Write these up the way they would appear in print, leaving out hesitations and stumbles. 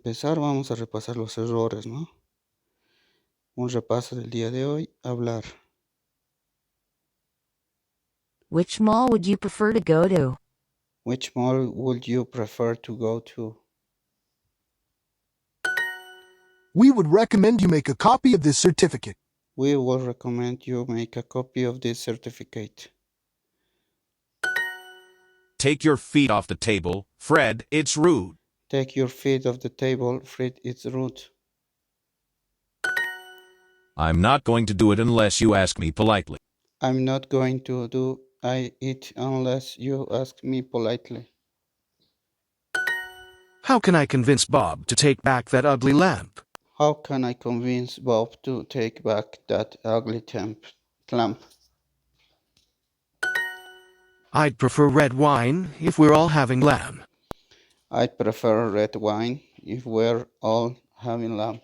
Empezar, vamos a repasar los errores, ¿no? Un repaso del día de hoy, hablar. Which mall would you prefer to go to? Which mall would you prefer to go to? We would recommend you make a copy of this certificate. We would recommend you make a copy of this certificate. Take your feet off the table, Fred, it's rude. Take your feet off the table, Fred, it's rude. I'm not going to do it unless you ask me politely. I'm not going to do it unless you ask me politely. How can I convince Bob to take back that ugly lamp? How can I convince Bob to take back that ugly lamp? I'd prefer red wine if we're all having lamb. I'd prefer red wine if we're all having lamp.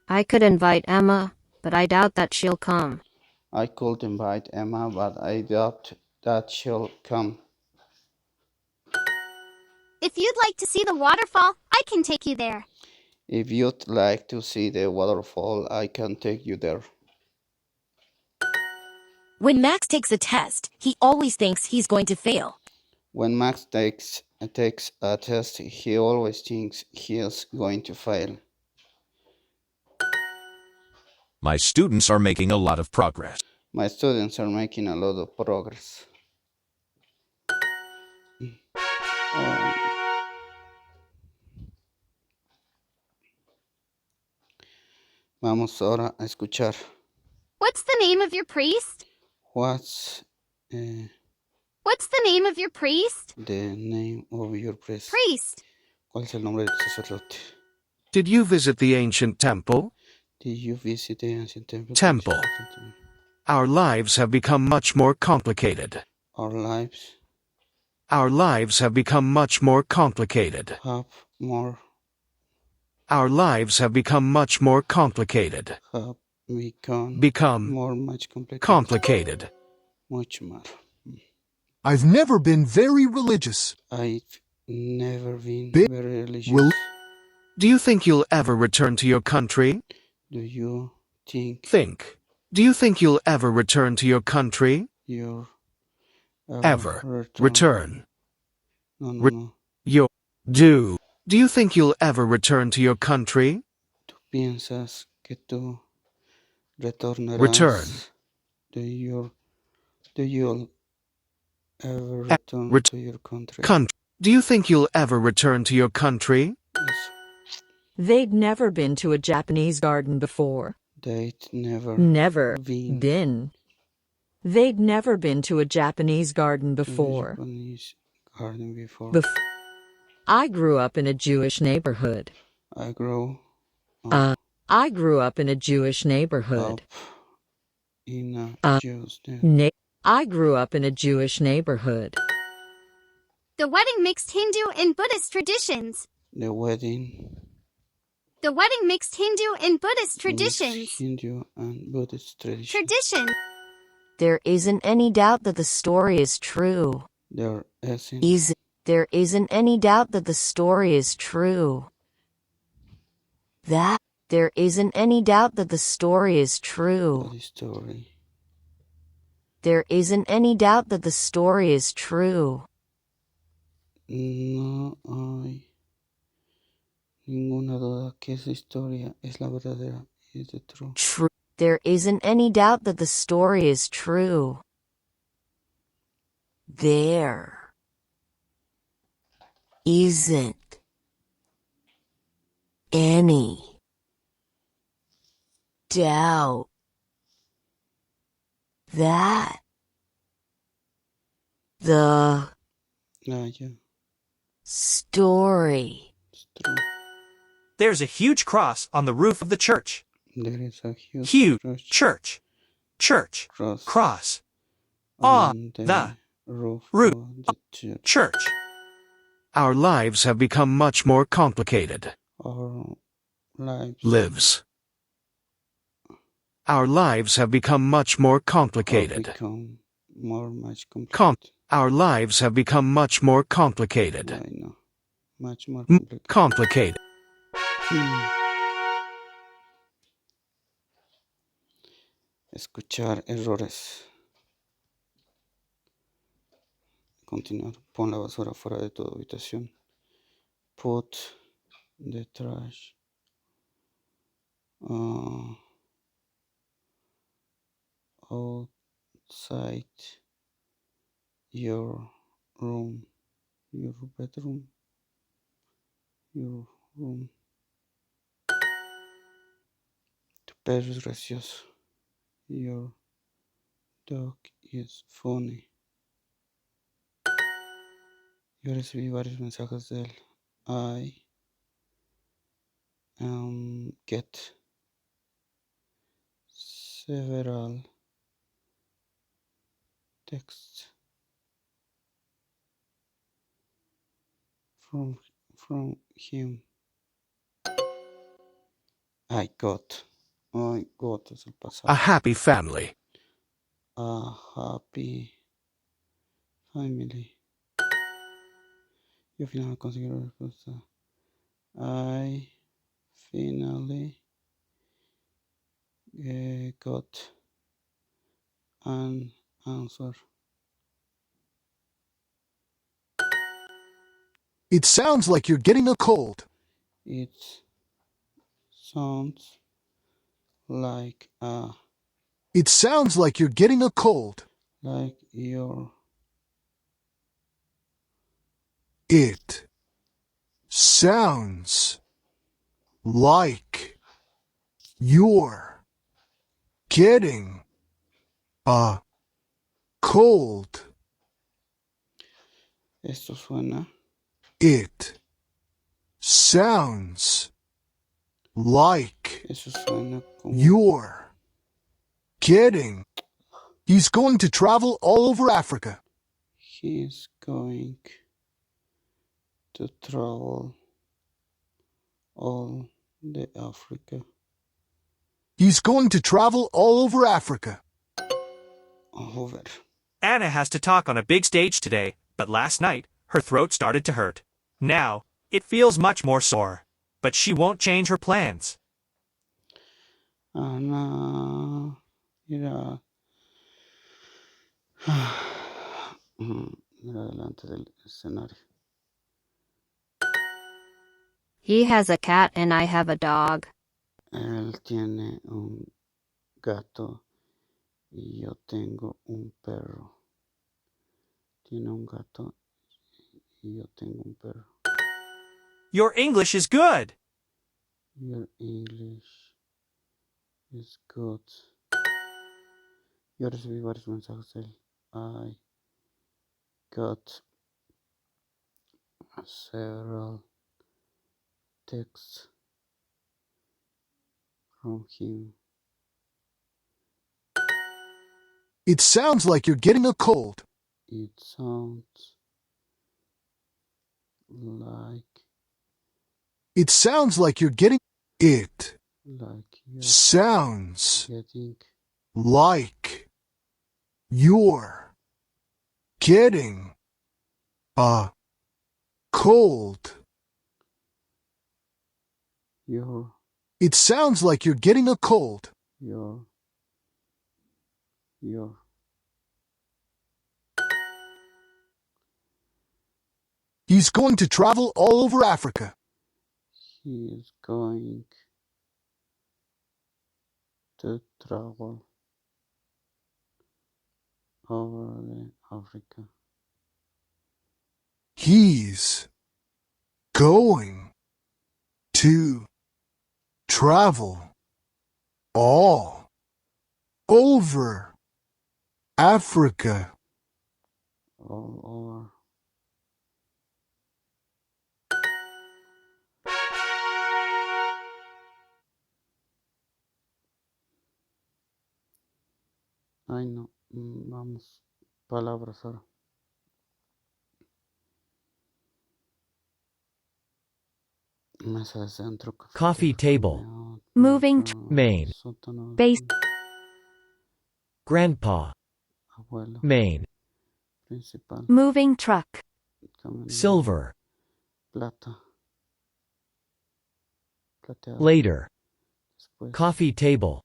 I could invite Emma, but I doubt that she'll come. I could invite Emma, but I doubt that she'll come. If you'd like to see the waterfall, I can take you there. If you'd like to see the waterfall, I can take you there. When Max takes a test, he always thinks he's going to fail. When Max takes a test, he always thinks he is going to fail. My students are making a lot of progress. My students are making a lot of progress. Vamos ahora a escuchar. What's the name of your priest? What's What's the name of your priest? the name of your priest? Priest. ¿Cuál es el nombre del sacerdote? Did you visit the ancient temple? Did you visit the ancient temple? Temple. Our lives have become much more complicated. Our lives Our lives have become much more complicated. have more Our lives have become much more complicated. have Become much complicated. much more. I've never been very religious. I've never been Be- very religious. Will- Do you think you'll ever return to your country? Do you think Do you think you'll ever return to your country? you'll Ever. Return. No, Re- no. Do you think you'll ever return to your country? ¿Tú piensas que tú retornarás? Return. Do you'll ever return ret- to your country? Do you think you'll ever return to your country? Yes. They'd never been to a Japanese garden before. They'd never Never been been. They'd never been to a Japanese garden to a before. Japanese garden before. I grew up in a Jewish neighborhood. I grew I grew up in a Jewish neighborhood. up in a Jewish I grew up in a Jewish neighborhood. The wedding mixed Hindu and Buddhist traditions. The wedding The wedding mixed Hindu and Buddhist mixed traditions. Hindu and Buddhist tradition. Tradition. There isn't any doubt that the story is true. There isn't There isn't any doubt that the story is true. There isn't any doubt that the story is true. the story. There isn't any doubt that the story is true. No hay ninguna duda que esa historia es la verdadera. Is the true. There isn't any doubt that the story is true. There isn't any doubt that the Yeah, story it's true. There's a huge cross on the roof of the church. There is a Huge church church, cross, on the roof roof of the church. church. Our lives have become much more complicated. Our lives Lives. Our lives have become much more have complicated. become much complicated. Our lives have become much more complicated. I know. much more M- complicated. complicated. Escuchar errores. Continuar. Pon la basura fuera de tu habitación. Put the trash outside your room. Your bedroom. Your room. Tu perro es gracioso. Your dog is funny. Yo recibí varios mensajes de él. I get several texts from him. I got es el A pasado. happy family. A happy family. Yo finalmente conseguí la respuesta. I finally got an answer. It sounds like you're getting a cold. It sounds like It sounds like you're getting a cold. like your It sounds like you're getting a cold. esto suena It sounds like eso suena como you're getting. He's going to travel all over Africa. he's going to travel all the Africa He's going to travel all over Africa. over. Anna has to talk on a big stage today, but last night, her throat started to hurt. Now, it feels much more sore. But she won't change her plans. Ana irá mira delante del escenario. He has a cat and I have a dog. Él tiene un gato y yo tengo un perro. Tiene un gato y yo tengo un perro. Your English is good. Your English is good. Yo recibí varios mensajes de él. I got several texts from him. It sounds like you're getting a cold. It sounds like It sounds like you're getting. It you're sounds getting like you're getting a cold. your It sounds like you're getting a cold. your He's going to travel all over Africa. he is going to travel over the Africa. He's going to travel all over Africa. All over. Ay, no. Vamos. Palabras ahora. Mesa de centro. Coffee table. Moving Main. Sótano. base. Grandpa. Abuelo. Main. Principal. Moving truck. Camioneta. Silver. Plata. Plateado. Later. Después. Coffee table.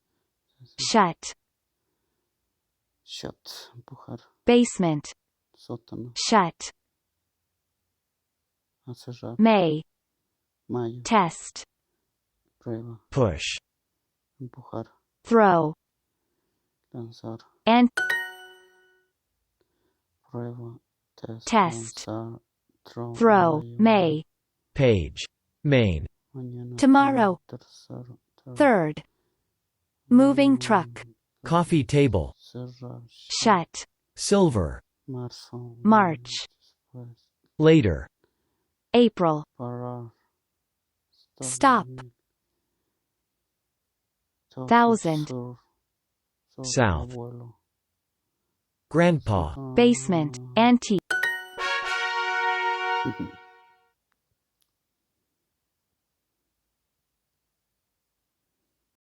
Shut. Shut. Empujar. Basement. Sótano. Shut. A cerrar. May. Mayo. Test. Prueba. Push. Empujar. Throw. Lanzar. And Prueba. Test. Test. Lanzar. throw. Mayo. May. Page. Main. Mañana. Tomorrow. Tercero. Third. Moving truck. Coffee table. Cerrar. Shut. Silver. Marzo. March. Después. Later. April. Parar. Stop. Sur. Thousand. Sur. South. Abuelo. Grandpa. Basement. Antique. Sur.